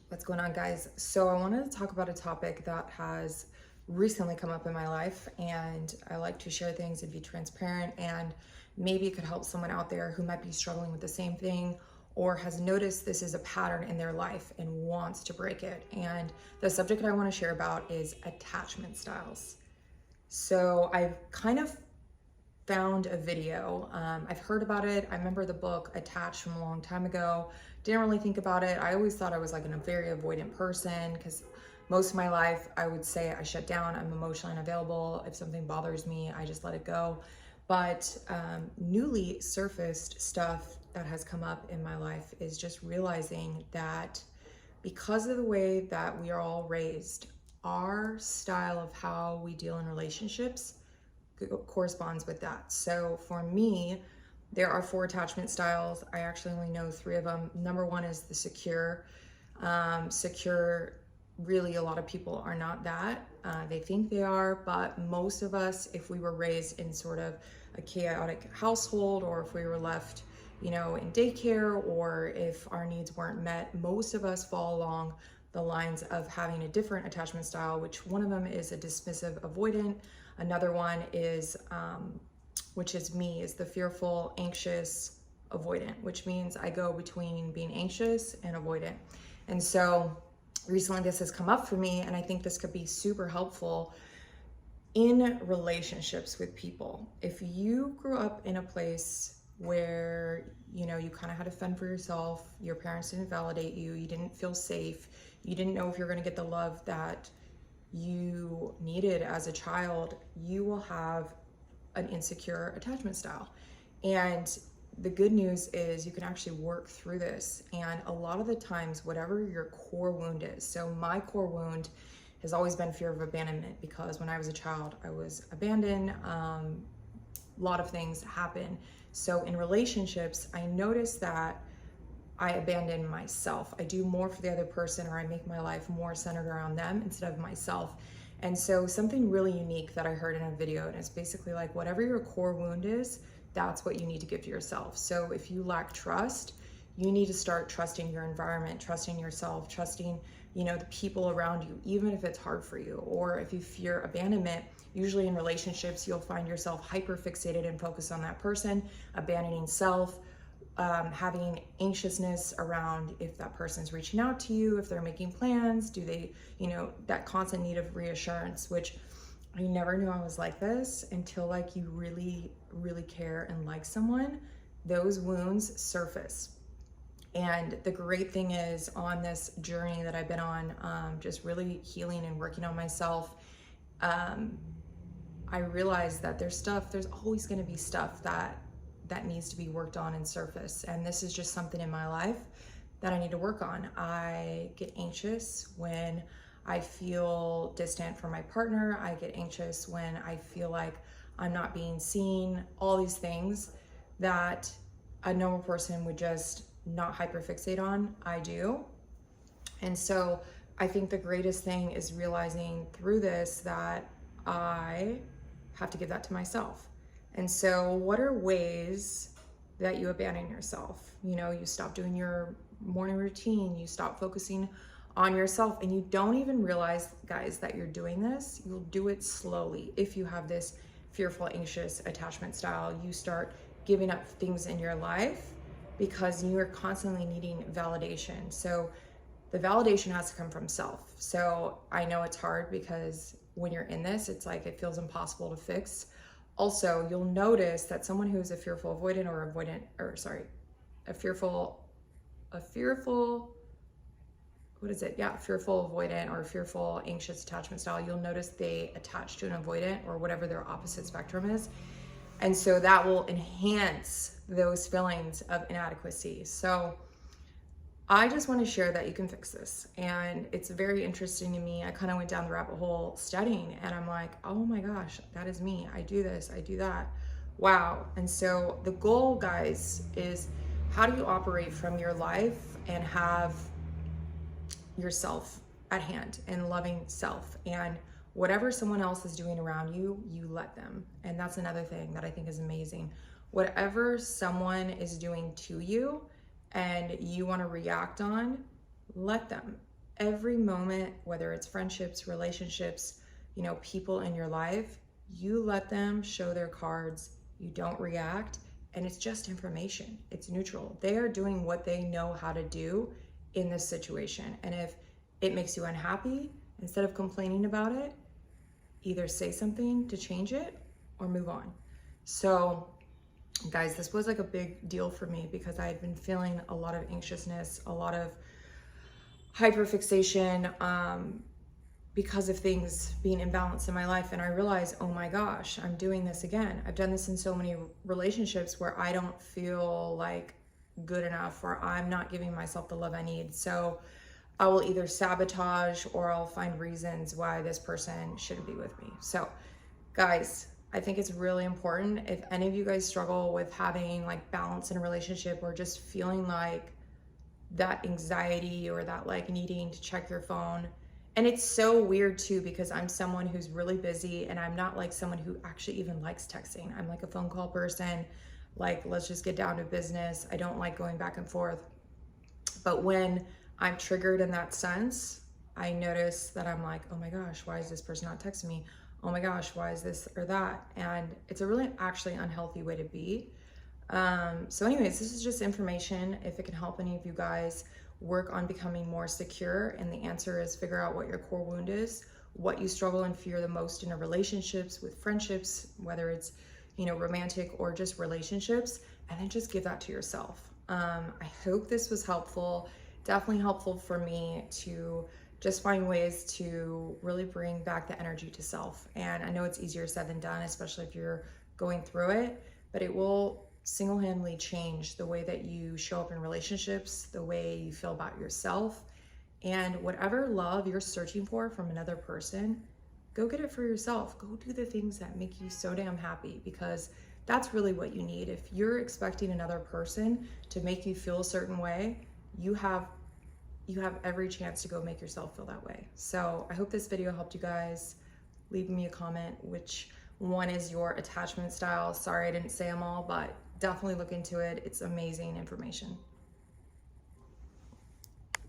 What's going on, guys? So I wanted to talk about a topic that has recently come up in my life, and I like to share things and be transparent, and maybe it could help someone out there who might be struggling with the same thing or has noticed this is a pattern in their life and wants to break it. And the subject that I want to share about is attachment styles. So I've kind of found a video. I've heard about it. I remember the book Attached from a long time ago. Didn't really think about it. I always thought I was like a very avoidant person because most of my life I would say I shut down. I'm emotionally unavailable. If something bothers me, I just let it go. But newly surfaced stuff that has come up in my life is just realizing that because of the way that we are all raised, our style of how we deal in relationships corresponds with that. So for me, there are 4 attachment styles. I actually only know 3 of them. Number 1 is the secure. Secure, really a lot of people are not that. They think they are, but most of us, if we were raised in sort of a chaotic household, or if we were left, in daycare, or if our needs weren't met, most of us fall along the lines of having a different attachment style, which one of them is a dismissive avoidant. Another one is, which is me, is the fearful, anxious, avoidant, which means I go between being anxious and avoidant. And so recently this has come up for me, and I think this could be super helpful in relationships with people. If you grew up in a place where, you kind of had to fend for yourself, your parents didn't validate you, you didn't feel safe, you didn't know if you're going to get the love that you needed as a child, you will have an insecure attachment style. And the good news is you can actually work through this. And a lot of the times, whatever your core wound is, so my core wound has always been fear of abandonment, because when I was a child, I was abandoned. A lot of things happen. So in relationships, I noticed that I abandon myself. I do more for the other person, or I make my life more centered around them instead of myself. And so something really unique that I heard in a video, and it's basically like, whatever your core wound is, that's what you need to give to yourself. So if you lack trust, you need to start trusting your environment, trusting yourself, trusting, the people around you, even if it's hard for you. Or if you fear abandonment, usually in relationships, you'll find yourself hyper fixated and focused on that person, abandoning self, having anxiousness around if that person's reaching out to you, if they're making plans, do they, that constant need of reassurance, which I never knew I was like this until you really, really care and like someone, those wounds surface. And the great thing is, on this journey that I've been on, just really healing and working on myself, I realized that there's always going to be stuff that needs to be worked on and surface. And this is just something in my life that I need to work on. I get anxious when I feel distant from my partner. I get anxious when I feel like I'm not being seen. All these things that a normal person would just not hyperfixate on, I do. And so I think the greatest thing is realizing through this that I have to give that to myself. And so what are ways that you abandon yourself? You stop doing your morning routine, you stop focusing on yourself, and you don't even realize, guys, that you're doing this. You'll do it slowly. If you have this fearful, anxious attachment style, you start giving up things in your life because you are constantly needing validation. So the validation has to come from self. So I know it's hard because when you're in this, it's like it feels impossible to fix. Also, you'll notice that someone who is a fearful avoidant fearful avoidant or fearful anxious attachment style, you'll notice they attach to an avoidant or whatever their opposite spectrum is. And so that will enhance those feelings of inadequacy. So I just want to share that you can fix this. And it's very interesting to me. I kind of went down the rabbit hole studying, and I'm like, oh my gosh, that is me. I do this, I do that. Wow. And so the goal, guys, is how do you operate from your life and have yourself at hand and loving self, and whatever someone else is doing around you, you let them. And that's another thing that I think is amazing. Whatever someone is doing to you and you want to react on, let them. every moment, whether it's friendships, relationships, people in your life, you let them show their cards, you don't react, and it's just information. It's neutral. They are doing what they know how to do in this situation. And if it makes you unhappy, instead of complaining about it, either say something to change it or move on. So guys, this was like a big deal for me because I had been feeling a lot of anxiousness, a lot of hyperfixation, because of things being imbalanced in my life. And I realized, oh my gosh, I'm doing this again. I've done this in so many relationships where I don't feel like good enough, or I'm not giving myself the love I need. So I will either sabotage or I'll find reasons why this person shouldn't be with me. So guys, I think it's really important, if any of you guys struggle with having like balance in a relationship, or just feeling like that anxiety or that like needing to check your phone. And it's so weird too, because I'm someone who's really busy, and I'm not like someone who actually even likes texting. I'm like a phone call person. Like, let's just get down to business. I don't like going back and forth. But when I'm triggered in that sense, I notice that I'm like, oh my gosh, why is this person not texting me? Oh my gosh, why is this or that? And it's a really actually unhealthy way to be. So anyways, this is just information. If it can help any of you guys work on becoming more secure, and the answer is figure out what your core wound is, what you struggle and fear the most in a relationships, with friendships, whether it's, romantic or just relationships, and then just give that to yourself. I hope this was helpful. Definitely helpful for me to just find ways to really bring back the energy to self. And I know it's easier said than done, especially if you're going through it, but it will single-handedly change the way that you show up in relationships, the way you feel about yourself, and whatever love you're searching for from another person, go get it for yourself. Go do the things that make you so damn happy, because that's really what you need. If you're expecting another person to make you feel a certain way, you have every chance to go make yourself feel that way. So I hope this video helped you guys. Leave me a comment which one is your attachment style. Sorry I didn't say them all, but definitely look into it. It's amazing information.